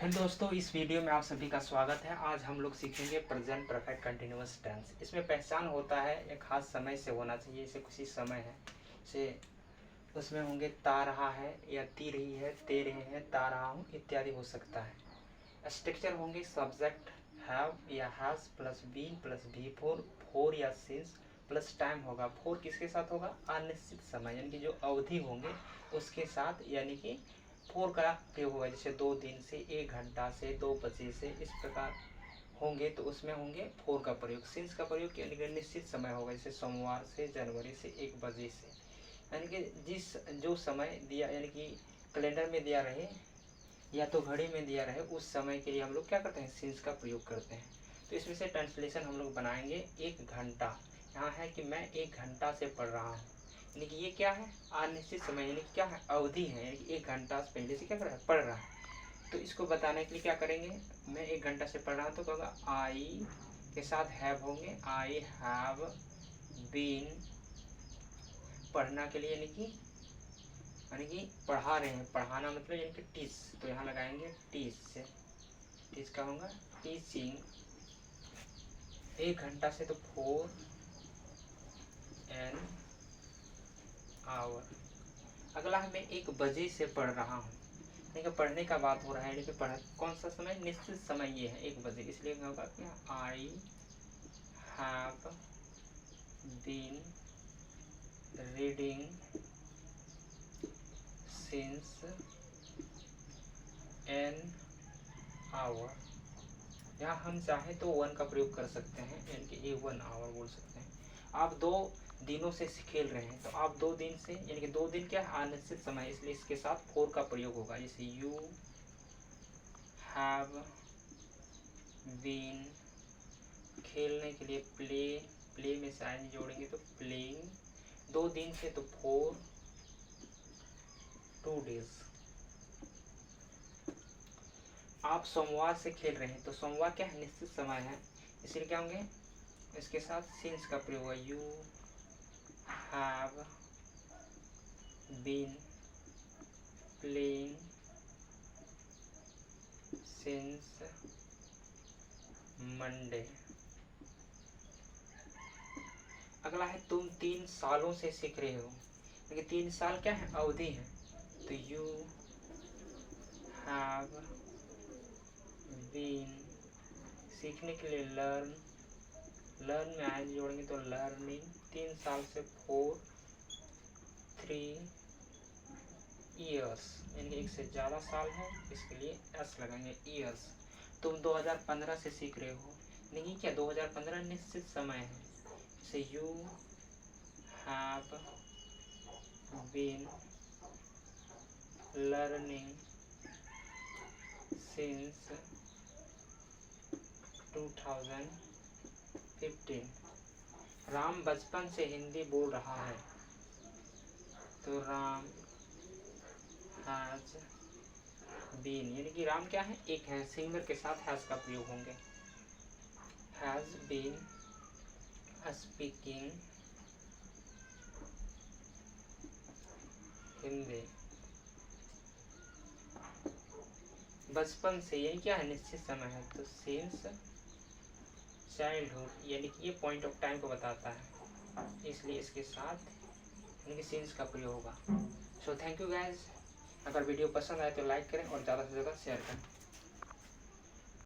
Hello दोस्तों, इस video में आप सभी का स्वागत है। आज हम लोग सीखेंगे प्रेजेंट परफेक्ट कंटिन्यूअस टेंस। इसमें पहचान होता है एक खास समय से होना चाहिए। जैसे कुछ समय है से उसमें होंगे ता रहा है या ती रही है, ते रहे हैं, ता रहा हूँ इत्यादि हो सकता है। स्ट्रक्चर होंगे सब्जेक्ट हैव या has plus been plus V four या सिंस प्लस टाइम होगा। फोर किसके साथ होगा? अनिश्चित समय यानी कि जो अवधि होंगे उसके साथ, यानी कि फोर का प्रयोग होगा। जैसे 2 दिन से, 1 घंटा से, 2 बजे से, इस प्रकार होंगे तो उसमें होंगे फोर का प्रयोग। सिंस का प्रयोग यानी कि निश्चित समय होगा। जैसे सोमवार से, जनवरी से, 1 बजे से, यानी कि जिस जो समय दिया यानी कि कैलेंडर में दिया रहे या तो घड़ी में दिया रहे उस समय के लिए हम लोग क्या करते हैं? सिंस का प्रयोग करते हैं। तो इसमें से ट्रांसलेशन हम लोग बनाएंगे 1 घंटा। यहाँ है कि मैं 1 घंटा से पढ़ रहा हूँ, यानी कि ये क्या है? अनिश्चित समय, यानी कि क्या है? अवधि है, यानी कि 1 घंटा से पहले से क्या कर रहा है? पढ़ रहा है। तो इसको बताने के लिए क्या करेंगे? मैं 1 घंटा से पढ़ रहा हूँ तो कहूँगा आई के साथ हैव होंगे। आई हैव बीन, पढ़ना के लिए यानी कि पढ़ा रहे हैं, पढ़ाना मतलब यानी कि टीच, तो यहाँ लगाएंगे टीच से। टीच का होगा टीचिंग। 1 घंटा से तो 4 एन आवर। अगला है मैं 1 बजे से पढ़ रहा हूँ, यानी पढ़ने का बात हो रहा है, यानी कि पढ़ कौन सा समय? निश्चित समय ये है 1 बजे। इसलिए क्या होगा? क्या I have been reading since an hour. यहाँ हम चाहे तो 1 का प्रयोग कर सकते हैं, यानी कि 1 आवर बोल सकते हैं। आप 2 दिनों से खेल रहे हैं तो आप 2 दिन से, यानी कि 2 दिन क्या है? अनिश्चित समय, इसलिए इसके साथ 4 का प्रयोग होगा। जैसे यू हैव बीन, खेलने के लिए प्ले, प्ले में से आई जोड़ेंगे तो प्लेइंग। 2 दिन से तो 4 2 डेज। आप सोमवार से खेल रहे हैं तो सोमवार क्या है? निश्चित समय है, इसलिए क्या होंगे? इसके साथ सिंस का प्रयोग हुआ। You have been playing since Monday. अगला है तुम 3 सालों से सीख रहे हो, क्योंकि 3 साल क्या है? अवधि है। तो यू हैव बीन, सीखने के लिए लर्न, लर्न में आई जोड़ेंगे तो लर्निंग। 3 साल से 4 3 ईयर्स, यानी कि 1 से ज़्यादा साल है, इसके लिए एस लगाएंगे ईयर्स। तुम 2015 से सीख रहे हो, नहीं क्या 2015 निश्चित समय है। जैसे you have been learning since 2015। Ram बचपन से हिंदी बोल रहा है तो राम हैज बीन, यानी कि राम क्या है? एक है, सिंगलर के साथ हैज का प्रयोग होंगे। Has been speaking Hindi. बचपन से यानी क्या है? निश्चित समय है, तो सिंस चाइल्डहुड, यानी कि ये पॉइंट ऑफ टाइम को बताता है, इसलिए इसके साथ यानी कि सिंस का प्रयोग होगा। So thank you guys. अगर वीडियो पसंद आए तो लाइक करें और ज़्यादा से ज़्यादा शेयर करें।